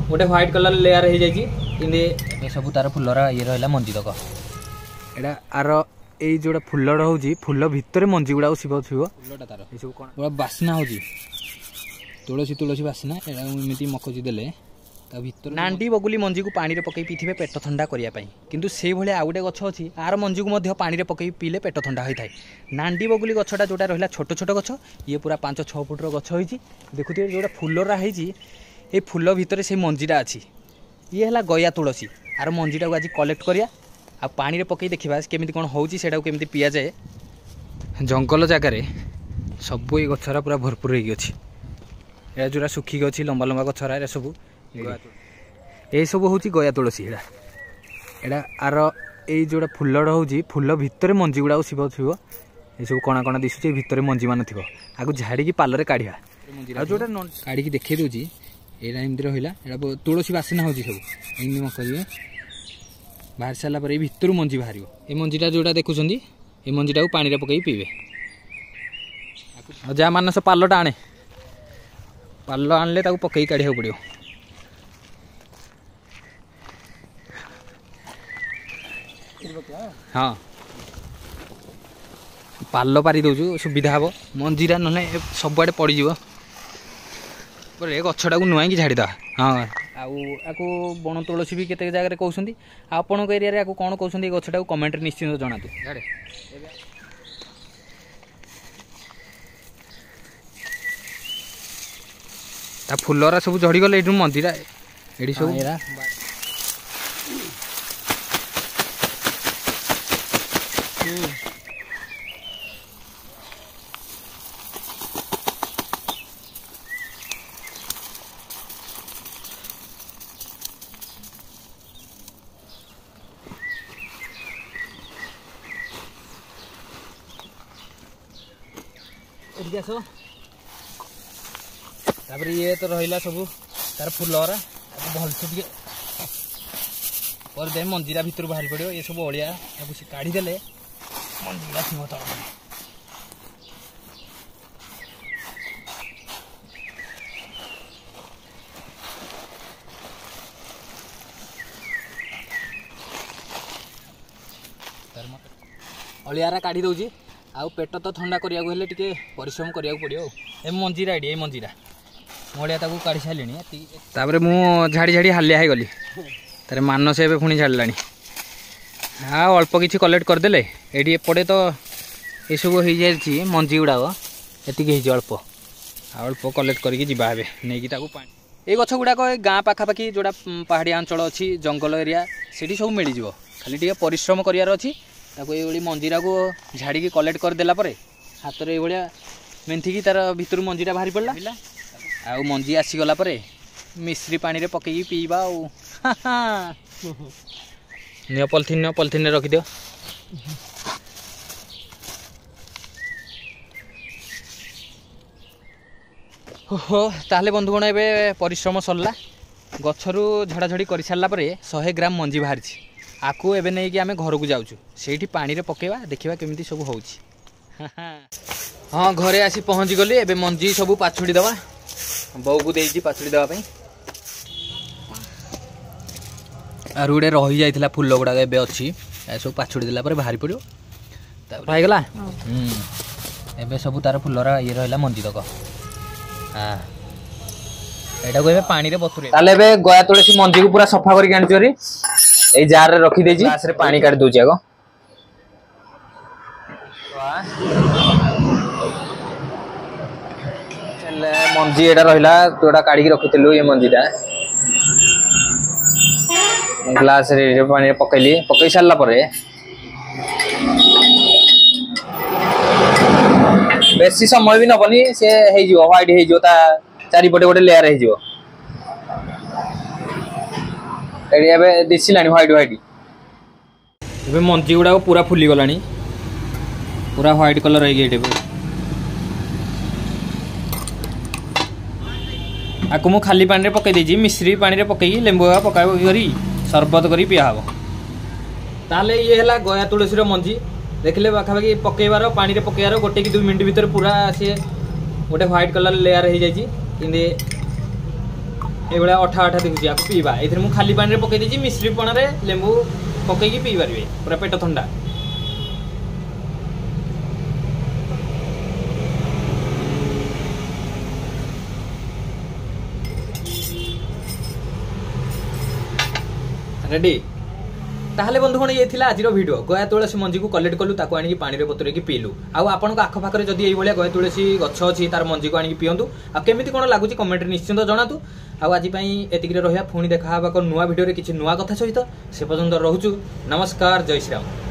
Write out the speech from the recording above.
गोटे white colour layer हो जाए सब तार फुलर ये रहा मंजी तक एटा आर ये जोड़ा फुल रोचे फुल भितर मंजी गुड़ा शिव शिव फुलटा तार ये सब कौन बास्ना हो तुलसी तुलसी बास्ना एमती मकजी देले नांडी बगुली मंजी को पानी पकई पीथे पेट ठंडा करने किंतु से भाई आउ गोटे गछ अच्छी आर मंजी को पानी पकई पीले पेट ठंडा होता है नांडी बगुली गछटा जोटा रहा छोट छोट गछ ये पूरा 5-6 फुटर गछ होती देखुए जोटा फुलरा ये फुल भितर से मंजीटा अच्छी ये है गया तुलसी आर मंजीटा को आज कलेक्ट करिया आ पानी पकई देखा केमी कौन होटा केमी पीया जाए जंगल जगार सब ये गछरा पूरा भरपूर हो जोरा सुखिक अच्छी लंबा लंबा गछरा सब ये सब हूँ गया तुलसी एटा आर ये जोड़ा फुल रोचे फुल भितर मंजी गुड़ा शिव शिव ये सब कणा कणा दिशुचे भितर मंजी मान थी आगे झाड़ी पालरे काढ़ा जोटा काढ़ी देखे दूसरी यहाँ एमती रहा तुलसी बासना हो सब एमती मकजी बाहर सारा भितर मंजी बाहर ये मंजीटा जोटा देखुं ये मंजीटा को पानी पकई पीबे जहाँ मानस पालटा आने पाल आनले पकई काढ़ा पड़ो हाँ पाल पारि दौचु सुविधा हम मंजीरा ना सबुआड़े पड़ज गछटा को नुआई झाड़ीद हाँ आको बण तुलसी भी केते जगह कहते आपण एरिया कौन कहते गछटा को कमेंट निश्चिंत जनातु झाड़े फुलरा सब झड़गले ये मंजीरा ये सब तापर ये तो रहा सब तार फुलरा भलसे पर दे मंजीरा भितर बाहरी पड़ो ये सब अलिया काढ़ीदे मंजीरा थी तल अलियारा काढ़ी दौची आउ पेट तो ठंडा करने टे परिश्रम करा पड़ो ए मंजीरा ये मंजीरा मलिया काढ़ी सारे मुझे झाड़ी झाड़ी हालिया हो गली तार मानस ए पुणी झाड़ा हाँ अल्प किसी कलेक्ट करदे ये एपटे तो ये सब हो जाए मंजी गुड़ाक ये अल्प अल्प कलेक्ट करके जीवा नहीं पानी ये गछ गुड़ाक गाँ पाखापाखि जोड़ा पहाड़िया अंचल अच्छी जंगल एरिया से सब मिल जाव खाली टे परिश्रम करार अच्छी ये मंजीरा को झाड़ी कलेक्ट करदेला हाथ में ये मेंथिकी तार भितर मंजीटा बाहरी पड़ा आउ मंजी आसीगला मिश्री पानी रे पकई पीवा पॉलिथिन रखी दियो हो ताहले बंधुगण ए परिश्रम सरला गछरू झड़ाझड़ी कर सारा 100 ग्राम मंजी बाहरी आकु एबे नहीं कि आमे घर को जाऊँ से पानी रे पकेवा देखा केमिति सब हो हाँ घरे आसी पहुँची गली एबे मंजी सब पाछुड़ी दवा बो को देजी पाछुड़ी दवा आर गोटे रही जाइथिला फुल गुड़ाक एबे अच्छी सब पाछुड़ी देला बाहरी पड़ो पाईगला एबे सब तार फुलरा ये रहा मंजी तक हाँ एटा को एबे पानी रे बतुरे ताले एबे गया तुलसी मंजी को पूरा सफा करके आनी चोरी ए जार रे रखी देजी ग्लास रे पानी काट दोची आगो चले मंजी एटा रहिला तोडा काढी के रखितलु ये मंजीटा ग्लास रे पानी पकैली पकै सारला परे बेसी समय भी नबनी से हे जो व्हाइट हे जो ता चारि पटे गोटे लेयर हे जो एबे दिसिलानी व्हाइट व्हाइट एबे मंजी गुडा पूरा फुली गलानी पूरा व्हाइट कलर है गेट आकु मु खाली पानी रे पकई देजी मिश्री पानी रे पकई लेंबु पकाबो करी सरबत करी पिया हबो ताले ये हला गया तुलसी रो मंजी देखले पाखापाखि पकेबार पानी रे पकेबार गोटे कि 2 मिनिट भीतर पूरा से गोटे व्हाइट कलर लेयर हो जाइए এইভাবে ଅଠା ଅଠା ଦେଖୁଛି ଆକୁ ପିଇବା। ଏଥିରେ ମୁଁ ଖାଲି ପାଣିରେ ପକେଇ ଦେଇଛି, ମିଶ୍ରି ପଣାରେ ଲେମ୍ବୁ ପକେଇକି ପିଇ ପାରିବେ, ପୁରା ପେଟ ଥଣ୍ଡା। ରେଡି। ତାହେଲେ ବନ୍ଧୁଗଣ ଇଏ ଥିଲା ଆଜିର ଭିଡ଼ିଓ। ଗୟା ତୁଳସୀ ମଞ୍ଜିକୁ କଲେକ୍ଟ କଲୁ, ତାକୁ ଆଣିକି ପାଣିରେ ବତୁରେଇକି ପିଇଲୁ। ଆଉ ଆପଣଙ୍କ ଆଖପାଖରେ ଯଦି ଏଇଭଳିଆ ଗୟା ତୁଳସୀ ଗଛ ଅଛି ତାର ମଞ୍ଜିକୁ ଆଣିକି ପିଅନ୍ତୁ। ଆଉ କେମିତି କ'ଣ ଲାଗୁଛି କମେଣ୍ଟରେ ନିଶ୍ଚିନ୍ତ ଜଣାନ୍ତୁ। ଆଉ ଆଜି ପାଇଁ ଏତିକିରେ ରହିବା, ପୁଣି ଦେଖା ହେବା ଏକ ନୂଆ ଭିଡ଼ିଓରେ କିଛି ନୂଆ କଥା ସହିତ। ସେ ପର୍ଯ୍ୟନ୍ତ ରହୁଛୁ, ନମସ୍କାର, ଜୟ ଶ୍ରୀରାମ।